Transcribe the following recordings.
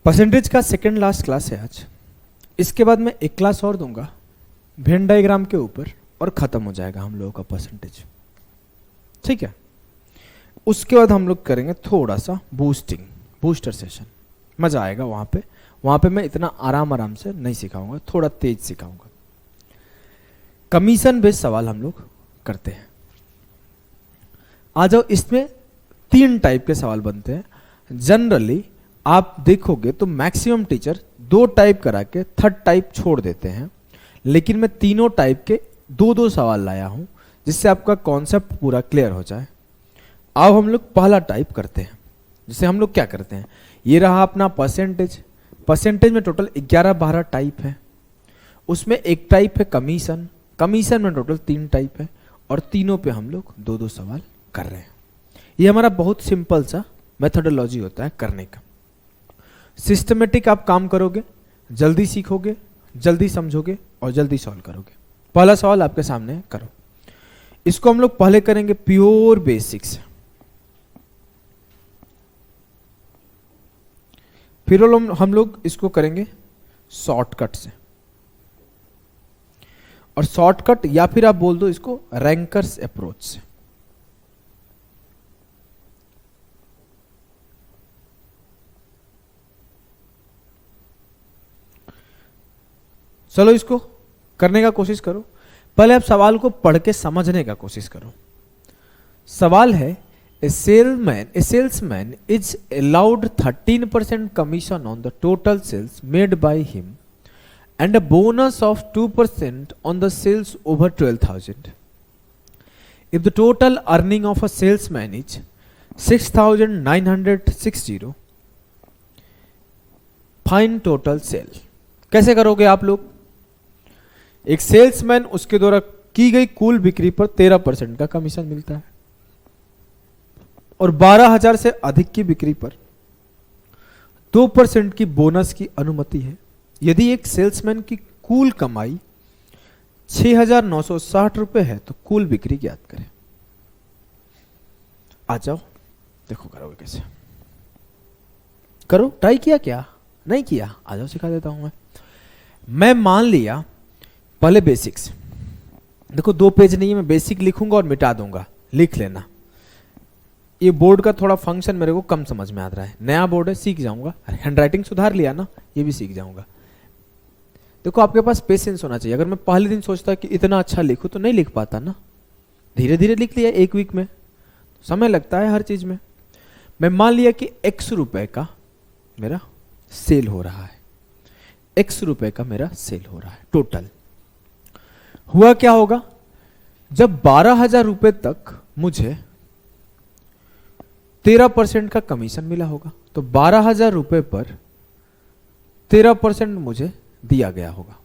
Percentage का second last class है आज। इसके बाद मैं एक क्लास और दूंगा वेन डायग्राम के ऊपर और खत्म हो जाएगा हम लोगों का परसेंटेज। ठीक है, उसके बाद हम लोग करेंगे थोड़ा सा बूस्टर सेशन। मजा आएगा वहां पे मैं इतना आराम से नहीं सिखाऊंगा, थोड़ा तेज सिखाऊंगा। कमीशन बेस्ड सवाल हम लोग करते हैं। आ जाओ, इसमें 3 टाइप के सवाल बनते हैं। जनरली आप देखोगे तो मैक्सिमम टीचर 2 टाइप करा के 3rd टाइप छोड़ देते हैं, लेकिन मैं तीनों टाइप के 2-2 सवाल लाया हूं जिससे आपका कॉन्सेप्ट पूरा क्लियर हो जाए। अब हम लोग पहला टाइप करते हैं। जिसे हम लोग क्या करते हैं, ये रहा अपना परसेंटेज में टोटल 11-12 टाइप है। उसमें एक टाइप है कमीशन में टोटल 3 टाइप है और तीनों पे हम लोग 2-2 सवाल कर रहे हैं। ये हमारा बहुत सिंपल सा मेथोडोलॉजी होता है करने का। सिस्टमेटिक आप काम करोगे, जल्दी सीखोगे, जल्दी समझोगे और जल्दी सॉल्व करोगे। पहला सवाल आपके सामने करो। इसको हम लोग पहले करेंगे प्योर बेसिक्स, फिर हम लोग इसको करेंगे शॉर्टकट से, और शॉर्टकट या फिर आप बोल दो इसको रैंकर्स अप्रोच से। चलो इसको करने का कोशिश करो। पहले आप सवाल को पढ़ के समझने का कोशिश करो। सवाल है, a salesman is allowed 13% commission on the total sales made by him and a bonus of 2% on the sales over 12,000. If the total earning of a salesman is 6,960, find total sale. कैसे करोगे आप लोग? एक salesman, उसके द्वारा की गई कुल बिक्री पर 13% का कमीशन मिलता है और 12,000 से अधिक की बिक्री पर 2% की बोनस की अनुमति है। यदि एक सेल्समैन की कुल कमाई 6,960 रुपए है तो कुल बिक्री ज्ञात करें। आ जाओ, देखो करोगे कैसे। करो, ट्राई किया क्या? नहीं किया? आ जाओ सिखा देता हूं मैं मान लिया पहले बेसिक्स। देखो 2 पेज नहीं है, मैं बेसिक लिखूंगा और मिटा दूंगा, लिख लेना। ये बोर्ड का थोड़ा फंक्शन मेरे को कम समझ में आ रहा है, नया बोर्ड है, सीख जाऊंगा। हैंडराइटिंग सुधार लिया ना, ये भी सीख जाऊंगा। देखो आपके पास पेशेंस होना चाहिए। अगर मैं पहले दिन सोचता कि इतना अच्छा लिखूं तो नहीं लिख पाता ना। धीरे धीरे लिख लिया, 1 वीक में। समय लगता है हर चीज में। मैं मान लिया कि x रुपए का मेरा सेल हो रहा है, x रुपए का मेरा सेल हो रहा है टोटल। हुआ क्या होगा, जब 12,000 रुपए तक मुझे 13% का कमीशन मिला होगा तो 12,000 रुपए पर 13% मुझे दिया गया होगा,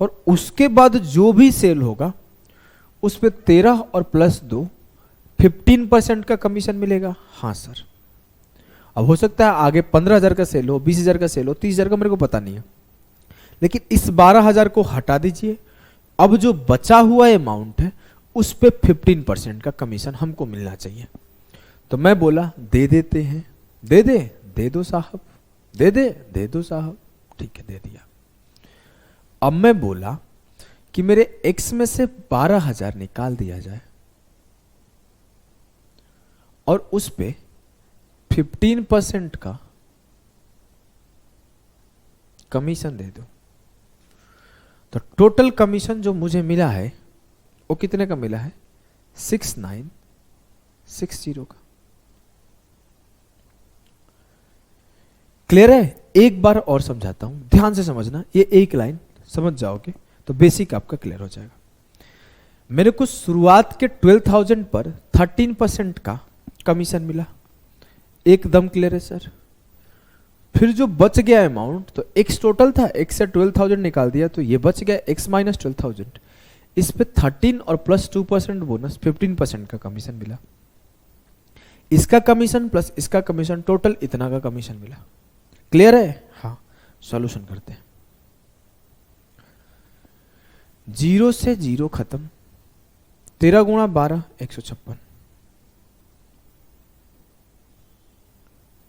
और उसके बाद जो भी सेल होगा उस पे 13 और +2 15% का कमीशन मिलेगा। हाँ सर, अब हो सकता है आगे 15,000 का सेल हो, 20,000 का सेल हो, 30,000 का, मेरे को पता नहीं है, लेकिन इस 12,000 को हटा दीजिए। अब जो बचा हुआ अमाउंट है उस पे 15% का कमीशन हमको मिलना चाहिए। तो मैं बोला दे देते हैं। दे दो साहब, दे दो साहब। ठीक है, दे दिया। अब मैं बोला कि मेरे x में से 12,000 निकाल दिया जाए और उस पे 15% का कमीशन दे दो। तो टोटल कमीशन जो मुझे मिला है वो कितने का मिला है? 6,960 का। क्लियर है? एक बार और समझाता हूं, ध्यान से समझना। ये एक लाइन समझ जाओगे तो बेसिक आपका क्लियर हो जाएगा। मेरे को शुरुआत के 12,000 पर 13% का कमीशन मिला, एकदम क्लियर है सर। फिर जो बच गया अमाउंट, तो x टोटल था, x से 12,000 निकाल दिया तो ये बच गया x - 12,000। इस पे 13 और +2% बोनस 15% का कमीशन मिला। इसका कमीशन प्लस इसका कमीशन, टोटल इतना का कमीशन मिला। क्लियर है? हाँ, सॉल्यूशन करते हैं। 0 से 0 खत्म, 13 × 12 156,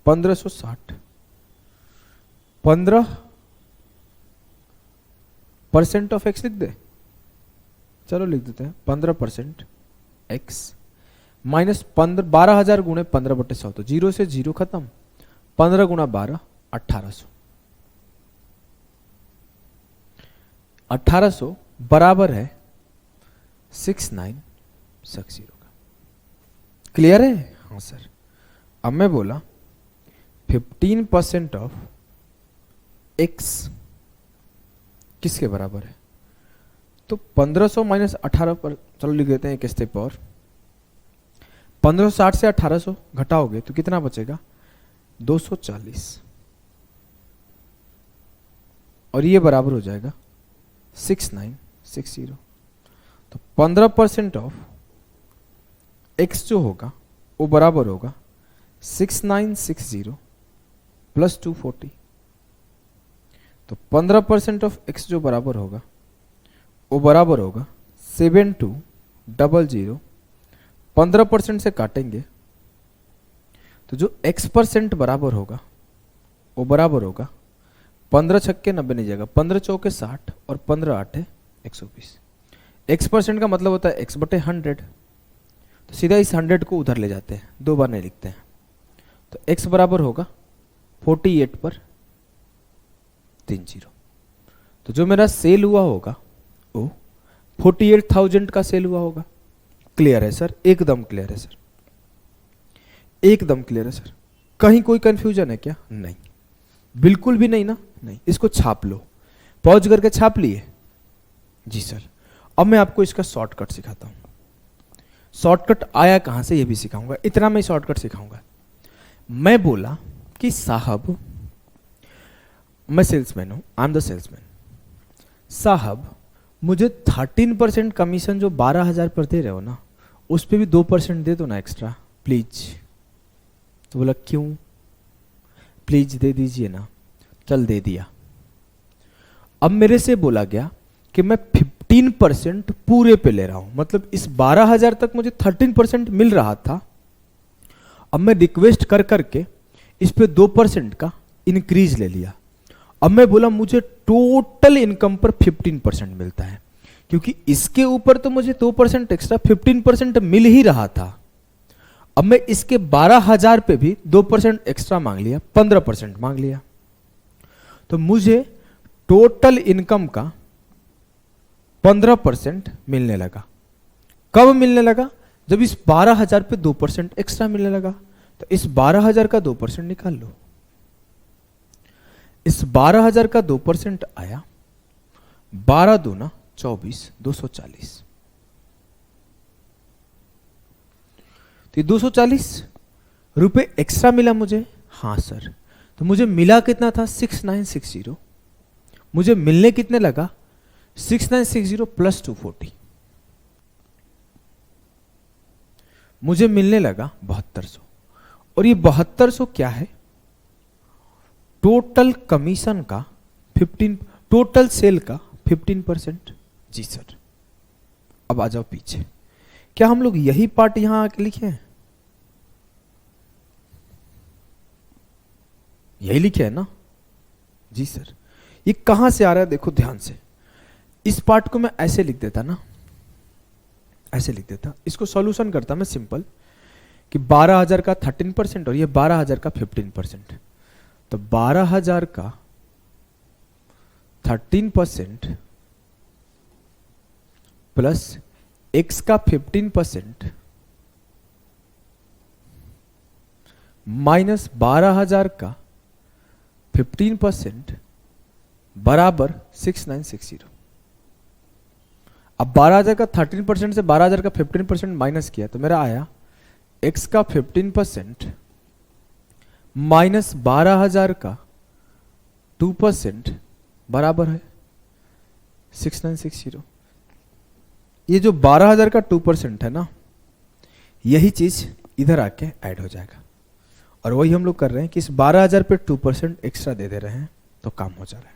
1560 15% ऑफ एक्स लिख दे, चलो लिख देते हैं 15% एक्स माइनस 12,000 गुणे 15/100, तो 0 से 0 खत्म, 15 गुणा 12 1800, 1800 बराबर है 6960 का। क्लियर है? हाँ सर। अब मैं बोला 15% ऑफ एक्स किसके बराबर है, तो 1500 माइनस 18 पर, चलो लिख देते हैं एक स्टेप और। 1560 से 1800 घटाओगे तो कितना बचेगा, 240, और ये बराबर हो जाएगा 6960। तो 15% ऑफ एक्स जो होगा वो बराबर होगा 6960 प्लस 240। तो 15% ऑफ एक्स जो बराबर होगा वो बराबर होगा 7200। 15% से काटेंगे तो जो x% बराबर होगा वो बराबर होगा 15 छक्के 90 नहीं जाएगा, 15 चौके 60 और 15 आठे 120। x% का मतलब होता है x बटे 100, तो सीधा इस 100 को उधर ले जाते हैं, दो बार नहीं लिखते हैं। तो x बराबर होगा 48 पर 30। तो जो मेरा सेल हुआ होगा वो 48,000 का सेल हुआ होगा। क्लियर है सर? एकदम क्लियर है सर, एकदम क्लियर है सर। कहीं कोई कंफ्यूजन है क्या? नहीं, बिल्कुल भी नहीं ना। नहीं, इसको छाप लो, पॉज करके छाप लिए जी सर। अब मैं आपको इसका शॉर्टकट सिखाता हूं। शॉर्टकट आया कहां से ये भी सिखाऊंगा, इतना मैं शॉर्टकट सिखाऊंगा। मैं बोला कि साहब, मैं सेल्समैन हूं, आई एम द सेल्समैन, साहब मुझे 13% कमीशन जो 12,000 पर दे रहे हो ना, उस पर भी 2% दे दो ना एक्स्ट्रा प्लीज। तो बोला क्यों, प्लीज दे दीजिए ना। चल दे दिया। अब मेरे से बोला गया कि मैं 15% पूरे पे ले रहा हूं, मतलब इस 12,000 तक मुझे 13% मिल रहा था। अब मैं रिक्वेस्ट कर करके इस पे 2% का इंक्रीज ले लिया। अब मैं बोला मुझे टोटल इनकम पर 15% मिलता है, क्योंकि इसके ऊपर तो मुझे 2% एक्स्ट्रा 15% मिल ही रहा था। अब मैं इसके 12,000 पे भी 2% एक्स्ट्रा मांग लिया, 15% मांग लिया। तो मुझे टोटल इनकम का 15% मिलने लगा। कब मिलने लगा? जब इस 12,000 पे 2% एक्स्ट्रा मिलने लगा। तो इस 12,000 का 2% निकाल लो। इस 12,000 का 2% आया 12 दूना 24, 240। तो ये 240 रुपए एक्स्ट्रा मिला मुझे। हाँ सर। तो मुझे मिला कितना था? 6960। मुझे मिलने कितने लगा? 6960 प्लस 240। मुझे मिलने लगा 7200। और ये 7200 क्या है? टोटल कमीशन का 15, टोटल सेल का 15%। जी सर। अब आ जाओ पीछे। क्या हम लोग यही पार्ट यहां आके लिखे हैं? यही लिखे है ना? जी सर। ये कहां से आ रहा है देखो ध्यान से। इस पार्ट को मैं ऐसे लिख देता ना, ऐसे लिख देता। इसको सॉल्यूशन करता मैं सिंपल कि 12,000 का 13% और ये 12,000 का 15%। तो 12,000 का 13% प्लस x का 15% माइनस 12,000 का 15% बराबर 6960। अब 12,000 का 13% से 12,000 का 15% माइनस किया तो मेरा आया x का 15% माइनस 12,000 का 2% बराबर है 6960। ये जो 12,000 का 2% है ना, यही चीज इधर आके ऐड हो जाएगा। और वही हम लोग कर रहे हैं कि इस 12,000 पे 2% एक्स्ट्रा दे रहे हैं तो काम हो जा रहा है।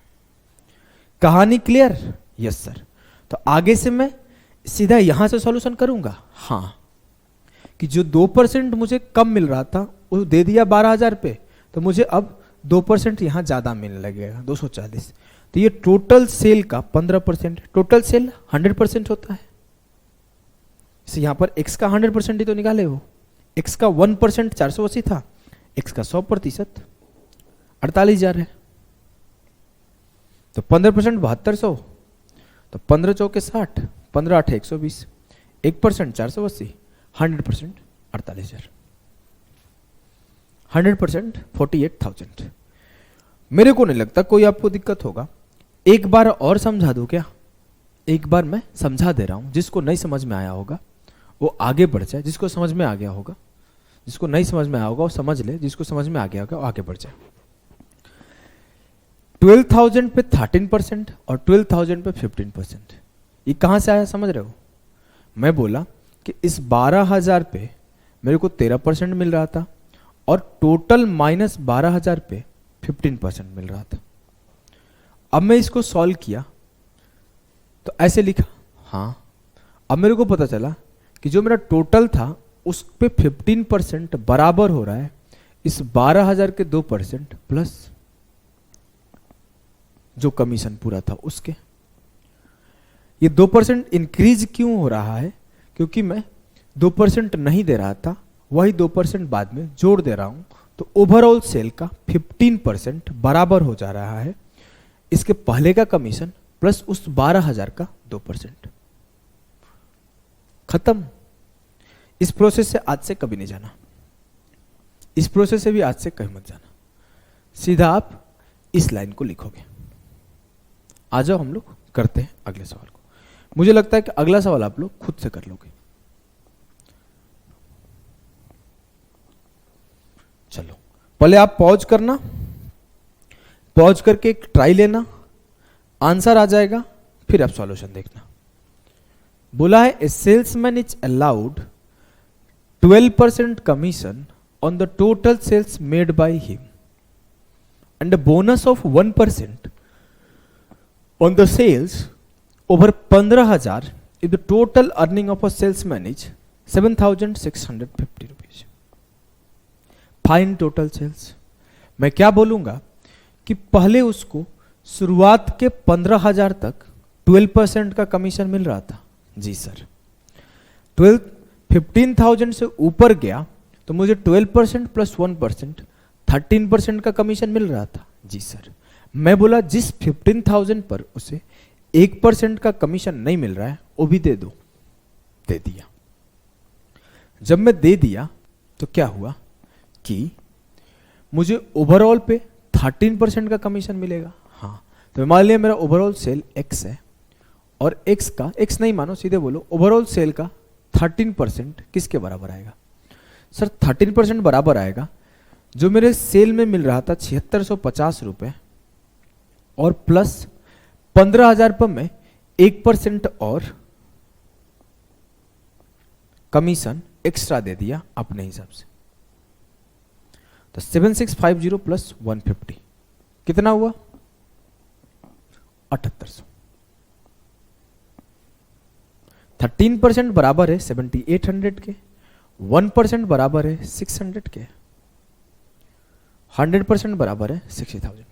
कहानी क्लियर? Yes sir. तो आगे से मैं सीधा यहां से सॉल्यूशन करूंगा। हाँ, कि जो 2% मुझे कम मिल रहा था वो दे दिया 12,000 पे, तो मुझे अब 2% यहाँ ज़्यादा मिलने लगेगा, 240। तो ये टोटल सेल का 15%। टोटल सेल 100% होता है, इसे यहाँ पर x का 100% ही तो निकाले हो। x का 1% 480 था, x का 100% 48,000 है। तो 15% 7200, तो 15 चौके 60, 15 8 120, 1% 480, 100% 48,000, 100% 48,000। मेरे को नहीं लगता कोई आपको दिक्कत होगा। एक बार और समझा दूं क्या? एक बार मैं समझा दे रहा हूं, जिसको नहीं समझ में आया होगा वो आगे बढ़ जाए, जिसको समझ में आ गया होगा, जिसको नहीं समझ में आया होगा वो समझ ले, जिसको समझ में आ गया होगा वो आगे बढ़ जाए। 12,000 पे 13% और 12,000 पे 15%, ये कहां से आया समझ रहे हो? मैं बोला कि इस 12,000 पे मेरे को 13% मिल रहा था और टोटल माइनस 12,000 पे 15% मिल रहा था। अब मैं इसको सॉल्व किया तो ऐसे लिखा, हाँ अब मेरे को पता चला कि जो मेरा टोटल था उस पे 15% बराबर हो रहा है इस 12,000 के 2% प्लस जो कमीशन पूरा था उसके। ये 2% इंक्रीज क्यों हो रहा है? क्योंकि मैं 2% नहीं दे रहा था, वही 2% बाद में जोड़ दे रहा हूं, तो ओवरऑल सेल का 15% बराबर हो जा रहा है इसके पहले का कमीशन प्लस उस 12,000 का 2%। खत्म। इस प्रोसेस से आज से कभी नहीं जाना, इस प्रोसेस से भी आज से कहीं मत जाना, सीधा आप इस लाइन को लिखोगे। आ जाओ हम लोग करते हैं अगले सवाल को। मुझे लगता है कि अगला सवाल आप लोग खुद से कर लोगे। चलो पहले आप पॉज करना, पॉज करके एक ट्राई लेना, आंसर आ जाएगा फिर आप सॉल्यूशन देखना। बोला है a salesman is allowed 12% commission on the total sales made by him and a bonus of 1% on the sales over 15,000 if the total earning of a salesman is 7,650 rupees. Find total sales. मैं क्या बोलूंगा कि पहले उसको शुरुआत के 15,000 तक 12% का कमीशन मिल रहा था। जी सर। 15,000 से ऊपर गया तो मुझे 12% प्लस 1% 13% का कमीशन मिल रहा था। जी सर। मैं बोला जिस 15,000 पर उसे 1% का कमीशन नहीं मिल रहा है वो भी दे दो। दे दिया। जब मैं दे दिया तो क्या हुआ कि मुझे ओवरऑल पे 13% का कमीशन मिलेगा। हाँ, तो मान लिया मेरा ओवरऑल सेल x है और x का, x नहीं मानो सीधे बोलो, ओवरऑल सेल का 13% किसके बराबर आएगा? सर 13% बराबर आएगा जो मेरे सेल में मिल रहा था 7,650 रुपए और प्लस 15,000 पर मैं 1% और कमीशन एक्स्ट्रा दे दिया अपने हिसाब से। तो 7,650 प्लस 150 कितना हुआ? 7,800। 13% बराबर है 7,800 के, 1% बराबर है 600 के, 100% बराबर है 60,000।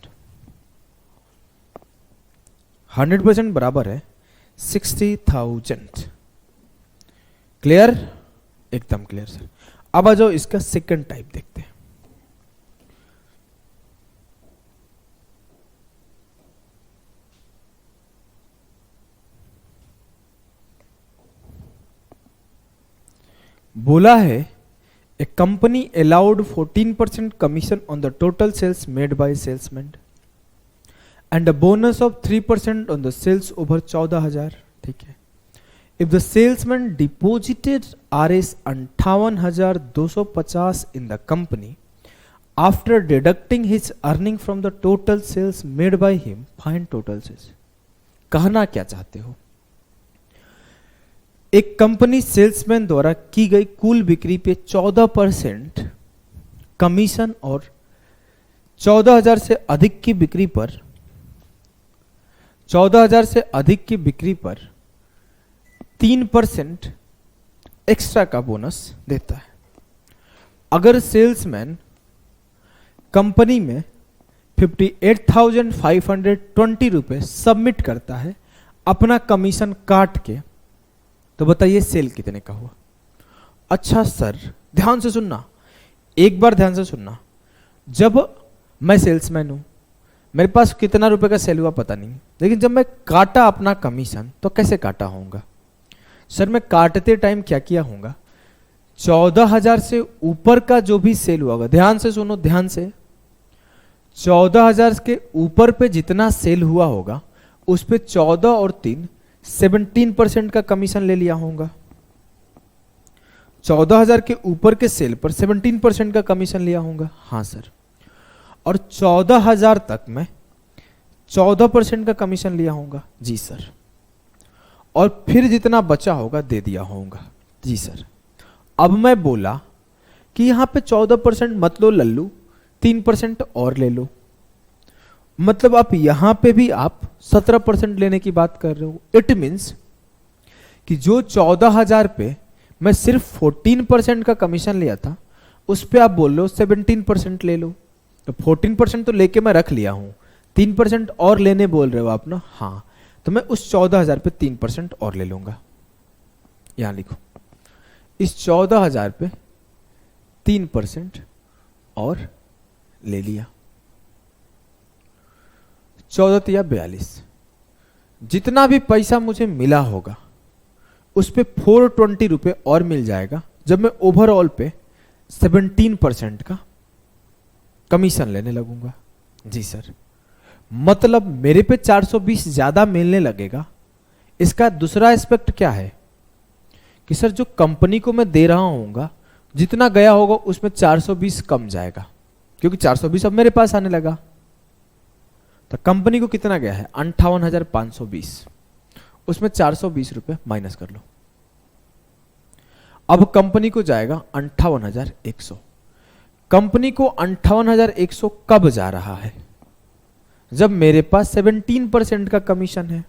100% बराबर है 60,000। क्लियर? एकदम क्लियर सर। अब आ जाओ इसका सेकंड टाइप देखते हैं। बोला है a company allowed 14% commission on the total sales made by salesman and a bonus of 3% on the sales over 14,000। ठीक है। If the salesman deposited RS 58,250 in the company after deducting his earning from the total sales made by him, find total sales. कहना क्या चाहते हो? एक company salesman द्वारा की गई कुल बिक्री पे 14% कमीशन और 14,000 से अधिक की बिक्री पर 14,000 से अधिक की बिक्री पर 3% एक्स्ट्रा का बोनस देता है। अगर सेल्समैन कंपनी में 58,520 रुपये सबमिट करता है अपना कमीशन काट के, तो बताइए सेल कितने का हुआ? अच्छा सर, ध्यान से सुनना, एक बार ध्यान से सुनना। जब मैं सेल्समैन हूं, मेरे पास कितना रुपए का सेल हुआ पता नहीं, लेकिन जब मैं काटा अपना कमीशन तो कैसे काटा होगा? सर मैं काटते टाइम क्या किया होगा, 14,000 से ऊपर का जो भी सेल हुआ होगा, ध्यान से सुनो ध्यान से, 14,000 के ऊपर पे जितना सेल हुआ होगा उस पे 14 और 3 17% का कमीशन ले लिया होगा। 14,000 के ऊपर के सेल पर 17% का कमीशन लिया होगा। हाँ सर। और 14,000 तक में 14% का कमीशन लिया होगा। जी सर। और फिर जितना बचा होगा दे दिया होगा। जी सर। अब मैं बोला कि यहां पे 14% मत लो लल्लू, 3% और ले लो, मतलब आप यहां पे भी आप 17% लेने की बात कर रहे हो। इट मीन्स कि जो 14,000 पे मैं सिर्फ 14% का कमीशन लिया था, उस पे आप बोल लो 17% ले लो, तो 14% तो लेके मैं रख लिया हूं, 3% और लेने बोल रहे हो आप ना? हाँ, तो मैं उस 14,000 पे 3% और ले लूंगा। यहां लिखो, इस 14,000 पे 3% और ले लिया। 14 या 42, जितना भी पैसा मुझे मिला होगा उस पे 420 रुपये और मिल जाएगा जब मैं ओवरऑल पे 17% का कमीशन लेने लगूंगा। जी सर। मतलब मेरे पे 420 ज्यादा मिलने लगेगा। इसका दूसरा एस्पेक्ट क्या है कि सर जो कंपनी को मैं दे रहा हूँगा, जितना गया होगा उसमें 420 कम जाएगा, क्योंकि 420 अब मेरे पास आने लगा। तो कंपनी को कितना गया है? 58,520, उसमें 420 रुपये माइनस कर लो। अब कंपनी को जाएगा 58,100। कंपनी को 58,100 कब जा रहा है? जब मेरे पास 17% का कमीशन है।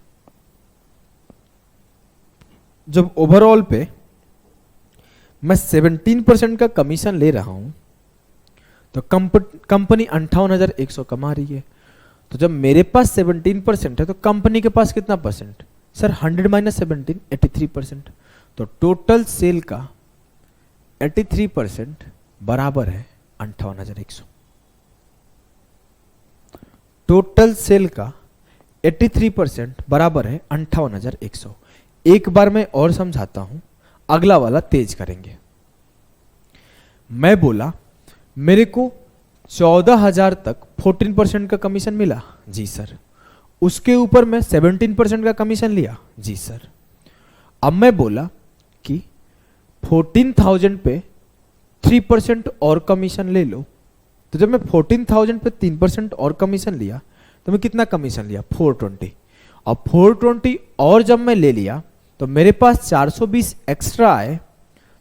जब ओवरऑल पे मैं 17% का कमीशन ले रहा हूं तो कंपनी 58,100 कमा रही है। तो जब मेरे पास 17% है तो कंपनी के पास कितना परसेंट? Sir 100 minus 17, 83%। तो टोटल सेल का 83% बराबर है 58,100। टोटल सेल का 83% बराबर है 58,100। एक बार मैं और समझाता हूं, अगला वाला तेज करेंगे। मैं बोला मेरे को 14,000 तक 14% का कमीशन मिला। जी सर। उसके ऊपर मैं 17% का कमीशन लिया। जी सर। अब मैं बोला कि 14,000 पे 3% और कमीशन ले लो। तो जब मैं 14,000 पे 3% और कमीशन लिया तो मैं कितना कमीशन लिया? 420। और 420 और जब मैं ले लिया तो मेरे पास 420 एक्स्ट्रा आए,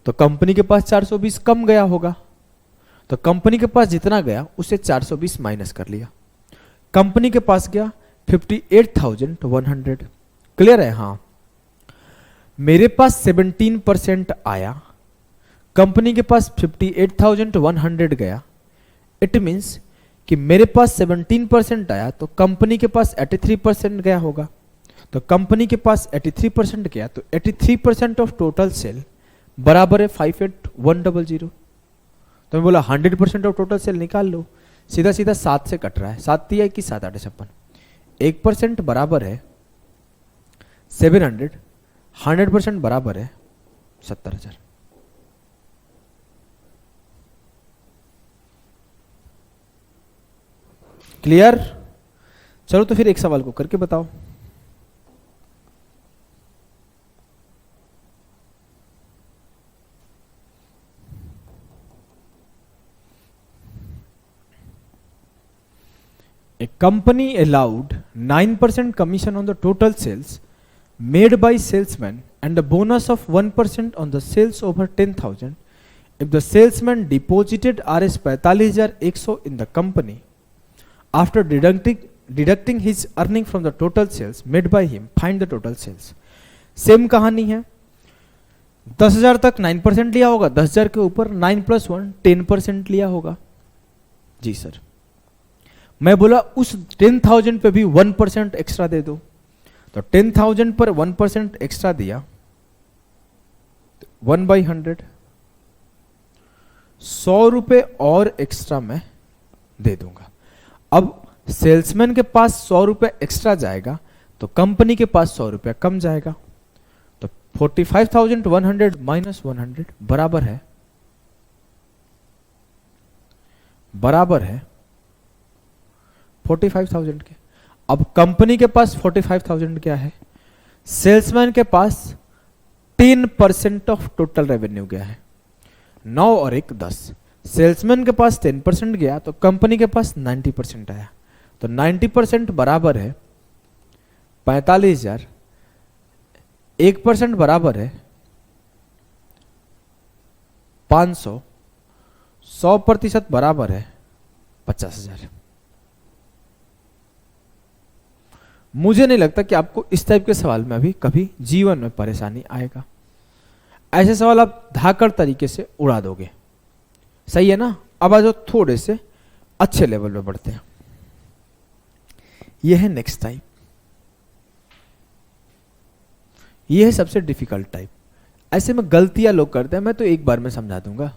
तो कंपनी के पास 420 कम गया होगा। तो कंपनी के पास जितना गया उससे 420 माइनस कर लिया। कंपनी के पास गया 58,100। क्लियर है? हाँ। मेरे पास 17% आया, कंपनी के पास 58,100 गया। इट मीन्स कि मेरे पास 17% आया तो कंपनी के पास 83% गया होगा। तो कंपनी के पास 83% गया, तो 83% ऑफ टोटल सेल बराबर है 58,100। तो मैं बोला 100% ऑफ टोटल सेल निकाल लो। सीधा सीधा 7 से कट रहा है, 7 3 21 7 8 56। 1% बराबर है 700, 100% बराबर है 70,000। क्लियर? चलो तो फिर एक सवाल को करके बताओ। A company allowed 9% commission on the total sales made by salesman and a bonus of 1% on the sales over 10,000 if the salesman deposited Rs 45,100 in the company. After deducting his earning from the total sales made by him, find the total sales. Same कहानी है। 10,000 तक 9% लिया होगा, 10,000 के ऊपर 9 + 1 10% लिया होगा। जी sir. मैं बोला उस 10,000 पे भी 1% एक्स्ट्रा दे दो, तो 10,000 पर 1% एक्स्ट्रा दिया 1/100, 100 रुपए और एक्स्ट्रा मैं दे दूंगा। अब सेल्समैन के पास 100 रुपए एक्स्ट्रा जाएगा तो कंपनी के पास 100 रुपया कम जाएगा, तो 45,100 माइनस 100 बराबर है 45,000 के। अब कंपनी के पास 45,000 क्या है, सेल्समैन के पास 10% ऑफ टोटल रेवेन्यू गया है, 9 और 1 10, सेल्समैन के पास 10% गया तो कंपनी के पास 90% आया, तो 90% बराबर है 45,000, 1% बराबर है 500, 100% बराबर है 50,000। मुझे नहीं लगता कि आपको इस टाइप के सवाल में अभी कभी जीवन में परेशानी आएगा। ऐसे सवाल आप धाकड़ तरीके से उड़ा दोगे, सही है ना। अब आ जाओ थोड़े से अच्छे लेवल पे बढ़ते हैं। यह है नेक्स्ट टाइप, यह है सबसे डिफिकल्ट टाइप। ऐसे में गलतियां लोग करते हैं, मैं तो एक बार में समझा दूंगा,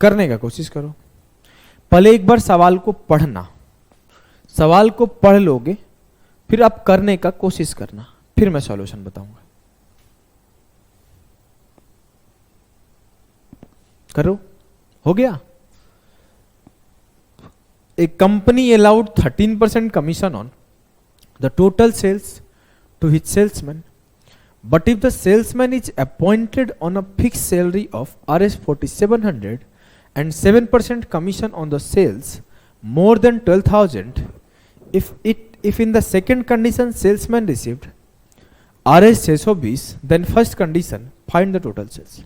करने का कोशिश करो। पहले एक बार सवाल को पढ़ना, सवाल को पढ़ लोगे फिर आप करने का कोशिश करना, फिर मैं सॉल्यूशन बताऊंगा। करो, हो गया। A company allowed 13% commission on the total sales to his salesman, but if the salesman is appointed on a fixed salary of Rs 4,700 and 7% commission on the sales more than 12,000, if in the second condition salesman received Rs 620, then first condition find the total sales।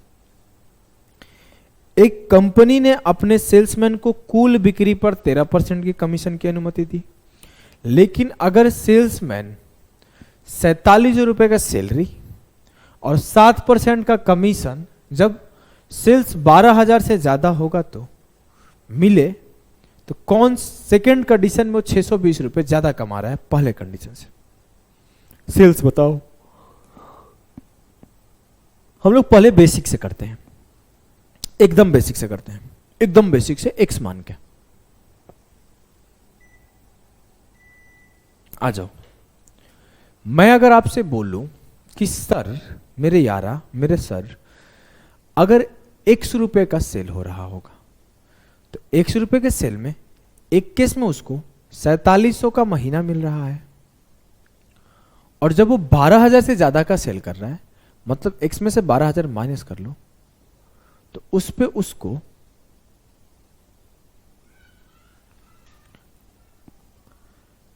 एक company ने अपने salesman को कुल बिक्री पर 13% की commission की अनुमति दी, लेकिन अगर सेल्समैन 47 रुपए का सैलरी और 7% का कमीशन जब सेल्स 12,000 से ज्यादा होगा तो मिले, तो कौन सेकंड कंडीशन में 620 रुपए ज्यादा कमा रहा है पहले कंडीशन से? सेल्स बताओ। हम लोग पहले बेसिक से करते हैं, एकदम बेसिक से करते हैं, एकदम बेसिक से एक्स मान के। आ जाओ, मैं अगर आपसे बोलूं कि सर मेरे यारा, मेरे सर, अगर 100 रुपए का सेल हो रहा होगा तो 100 रुपए के सेल में एक केस में उसको 4700 का महीना मिल रहा है, और जब वो 12,000 से ज्यादा का सेल कर रहा है, मतलब एक्स में से 12,000 माइनस कर लो, तो उस पे उसको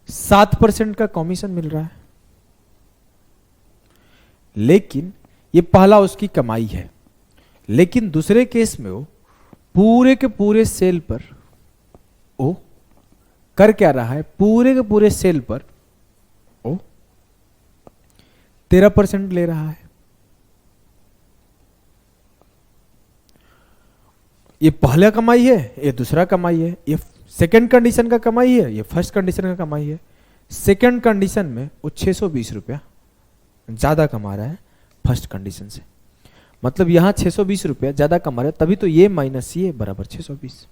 7% का कमीशन मिल रहा है। लेकिन ये पहला उसकी कमाई है, लेकिन दूसरे केस में वो पूरे के पूरे सेल पर वो कर क्या रहा है, पूरे के पूरे सेल पर वो 13% ले रहा है। ये पहला कमाई है, ये दूसरा कमाई है, ये सेकंड कंडीशन का कमाई है, ये फर्स्ट कंडीशन का कमाई है। सेकंड कंडीशन में वो 620 रुपया ज्यादा कमा रहा है फर्स्ट कंडीशन से, मतलब यहां 620 रुपया ज्यादा कमा रहा है, तभी तो ये माइनस ये बराबर 620।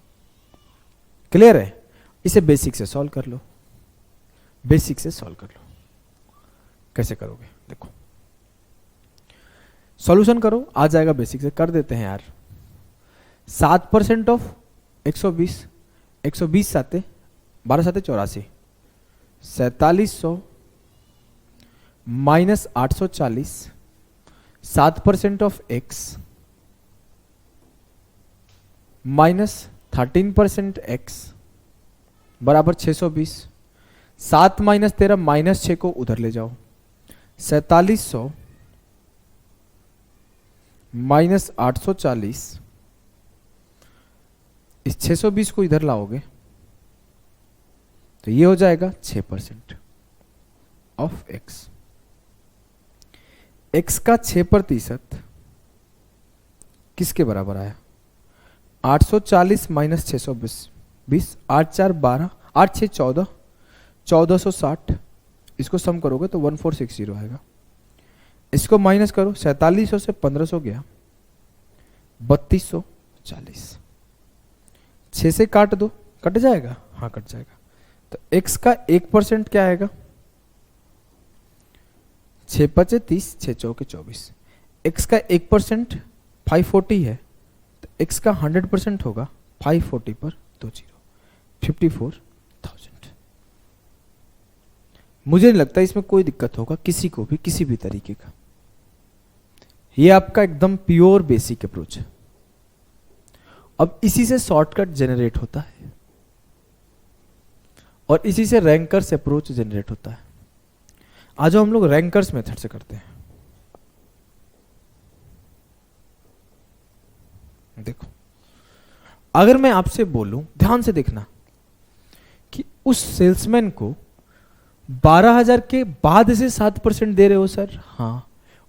क्लियर है? इसे बेसिक से सॉल्व कर लो, बेसिक से सॉल्व कर लो। कैसे करोगे देखो, सॉल्यूशन करो, आ जाएगा। बेसिक से कर देते हैं यार। 7% ऑफ 120, 120 साते 12 साते 84, 4700 minus 840, 7% of x minus 13% x बराबर 620, 7 माइनस 13 माइनस 6 को उधर ले जाओ, 4700 माइनस 840, इस 620 को इधर लाओगे तो ये हो जाएगा 6% ऑफ एक्स। एक्स का 6% किसके बराबर आया? 840 माइनस 620, 20, 8 4 12, 8 6 14, 1460, इसको सम करोगे तो 1460 आएगा। इसको माइनस करो, 4700 से 1500 गया 3240, 6 से काट दो, कट जाएगा, हाँ कट जाएगा। तो x का 1% क्या आएगा, 6 5 30, 6 चौके 24, x का 1% 540 है, तो x का 100% होगा 540 पर 2 जीरो, 54,000। मुझे नहीं लगता इसमें कोई दिक्कत होगा किसी को भी, किसी भी तरीके का। ये आपका एकदम प्योर बेसिक अप्रोच है। अब इसी से शॉर्टकट जनरेट होता है और इसी से रैंकर्स अप्रोच जनरेट होता है। आज हम लोग रैंकर्स मेथड से करते हैं। देखो, अगर मैं आपसे बोलूं, ध्यान से देखना, कि उस सेल्समैन को 12,000 के बाद से 7% दे रहे हो सर, हाँ,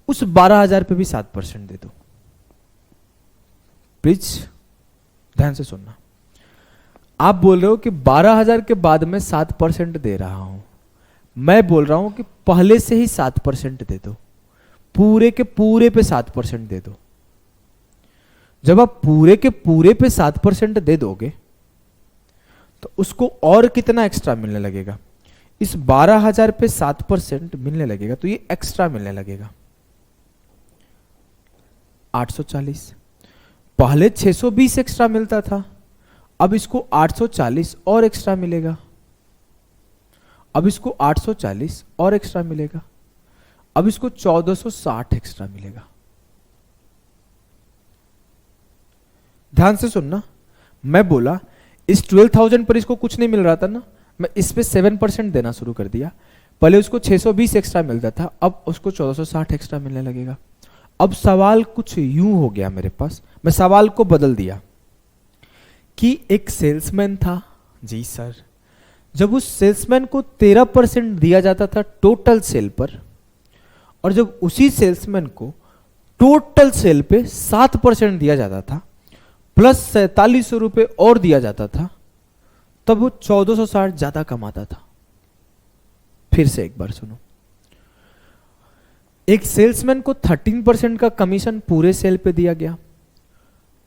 उस 12,000 पे भी 7% दे दो। प्लीज ध्यान से सुनना। आप बोल रहे हो कि 12,000 के बाद में 7% दे रहा हूं, मैं बोल रहा हूं कि पहले से ही 7% दे दो, पूरे के पूरे पे 7% दे दो। जब आप पूरे के पूरे पे 7% दे दोगे तो उसको और कितना एक्स्ट्रा मिलने लगेगा, इस 12,000 पे 7% मिलने लगेगा तो ये एक्स्ट्रा मिलने लगेगा 840। पहले 620 एक्स्ट्रा मिलता था, अब इसको 840 और एक्स्ट्रा मिलेगा, अब इसको 840 और एक्स्ट्रा मिलेगा, अब इसको 1460 एक्स्ट्रा मिलेगा। ध्यान से सुनना, मैं बोला इस 12,000 पर इसको कुछ नहीं मिल रहा था ना, मैं इस पे 7% देना शुरू कर दिया। पहले उसको 620 एक्स्ट्रा मिलता था, अब उसको 1460 एक्स्ट्रा मिलने लगेगा। अब सवाल कुछ यूं हो गया मेरे पास, मैं सवाल को बदल दिया कि एक सेल्समैन था, जी सर, जब उस सेल्समैन को 13% दिया जाता था टोटल सेल पर, और जब उसी सेल्समैन को टोटल सेल पे 7% दिया जाता था प्लस 4700 रुपये और दिया जाता था, तब वो 1460 ज्यादा कमाता था। फिर से एक बार सुनो, एक सेल्समैन को 13% का कमीशन पूरे सेल पे दिया गया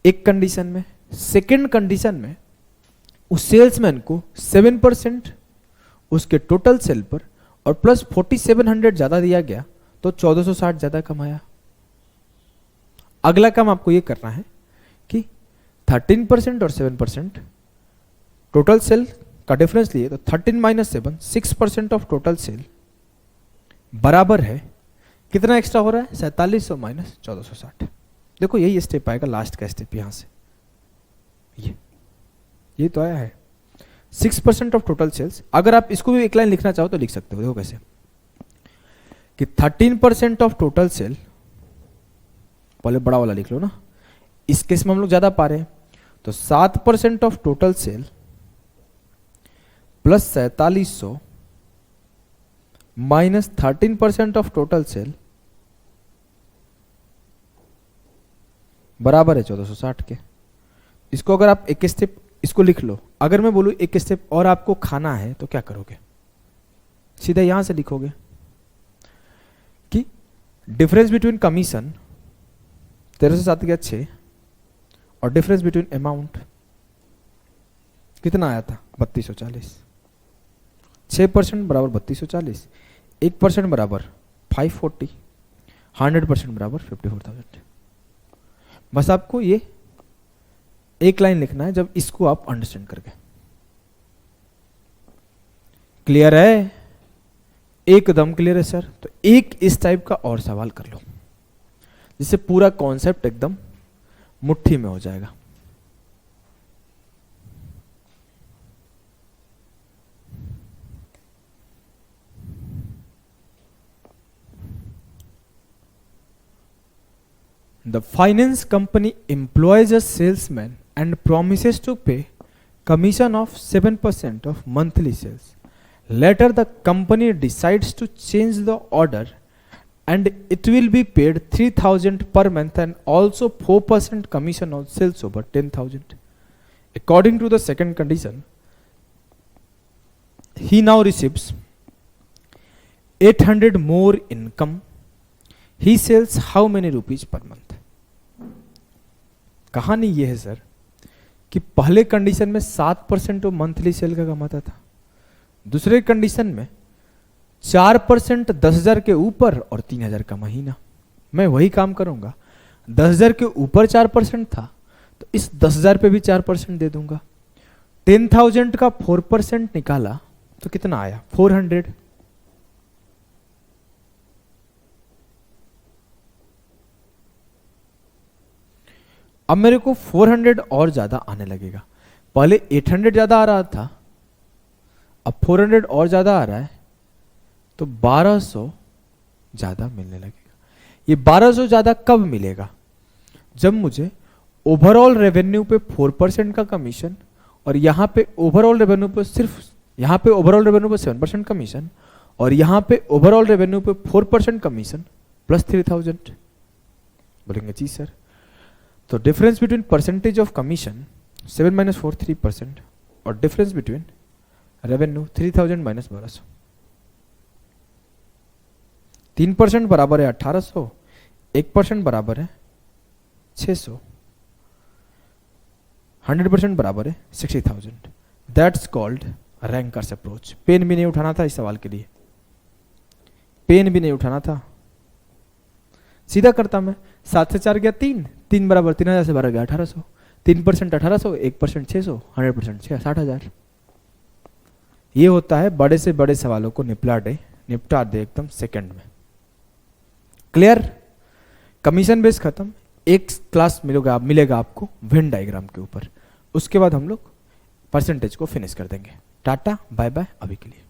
एक कंडीशन में। सेकंड कंडीशन में उस सेल्समैन को 7% उसके टोटल सेल पर और प्लस 4700 ज्यादा दिया गया, तो 1460 ज्यादा कमाया। अगला काम आपको यह करना है कि 13% और 7% टोटल सेल का डिफरेंस लिए तो 13 माइनस 7, 6% ऑफ टोटल सेल बराबर है कितना एक्स्ट्रा हो रहा है, 4700 माइनस 1460। देखो यही स्टेप आएगा, लास्ट का स्टेप यहां से, ये तो आया है 6% ऑफ टोटल सेल्स। अगर आप इसको भी एक लाइन लिखना चाहो तो लिख सकते हो। देखो कैसे, कि 13% ऑफ टोटल सेल, पहले बड़ा वाला लिख लो ना, इस केस में हम लोग ज्यादा पा रहे हैं, तो 7% of total sale plus 4700 minus 13% of total sale बराबर है 1460 के। इसको अगर आप एक स्टेप इसको लिख लो, अगर मैं बोलूं एक स्टेप और आपको खाना है तो क्या करोगे, सीधा यहां से लिखोगे कि डिफरेंस बिटवीन कमीशन 13 से 7 गया 6 और डिफरेंस बिटवीन अमाउंट कितना आया था 3240। 6% बराबर 3240, 1% बराबर 540, 100% बराबर 54,000। बस आपको ये एक लाइन लिखना है जब इसको आप अंडरस्टैंड कर गए। क्लियर है, एकदम क्लियर है सर। तो एक इस टाइप का और सवाल कर लो जिससे पूरा कॉन्सेप्ट एकदम मुट्ठी में हो जाएगा। The finance company employs a salesman and promises to pay commission of 7% of monthly sales. Later, the company decides to change the order and it will be paid 3,000 per month and also 4% commission on sales over 10,000. According to the second condition, he now receives 800 more income. He sells how many rupees per month? कहानी ये है sir कि पहले condition में 7% वो monthly cell का कमाता था, दूसरे कंडीशन में 4% 10,000 के ऊपर और 3,000 का महीना। मैं वही काम करूंगा, 10,000 के ऊपर 4% था तो इस 10,000 पे भी 4% दे दूंगा। 10,000 का 4% निकाला तो कितना आया? 400। अब मेरे को 400 और ज्यादा आने लगेगा। पहले 800 ज्यादा आ रहा था, अब 400 और ज्यादा आ रहा है तो 1200 ज्यादा मिलने लगेगा। ये 1200 ज्यादा कब मिलेगा? जब मुझे ओवरऑल रेवेन्यू पे 4% का कमीशन और यहां पे ओवरऑल रेवेन्यू पे सिर्फ, यहां पे ओवरऑल रेवेन्यू पे 7% कमीशन और यहां पे ओवरऑल रेवेन्यू पे 4% कमीशन प्लस 3,000। बोलेंगे जी सर, तो difference between percentage of commission 7 - 4 3% और डिफरेंस बिटवीन रेवेन्यू 3,000 - 1200, 3% बराबर है 1800, 1% बराबर है 600, 100% बराबर है 60,000। That's called rankers approach. Pen भी नहीं उठाना था इस सवाल के लिए, पेन भी नहीं उठाना था, सीधा करता मैं। 7 से 4 गया 3, 3 बराबर 3,000 से 12 गया 1800, 3% 1800, 1% 600, 100% 60,000। ये होता है बड़े से बड़े सवालों को निपटा दे एकदम सेकंड में। क्लियर? कमीशन बेस खत्म। एक क्लास मिलेगा आपको वेन डायग्राम के ऊपर, उसके बाद हम लोग परसेंटेज को फिनिश कर देंगे। टाटा बाय बाय अभी के लिए।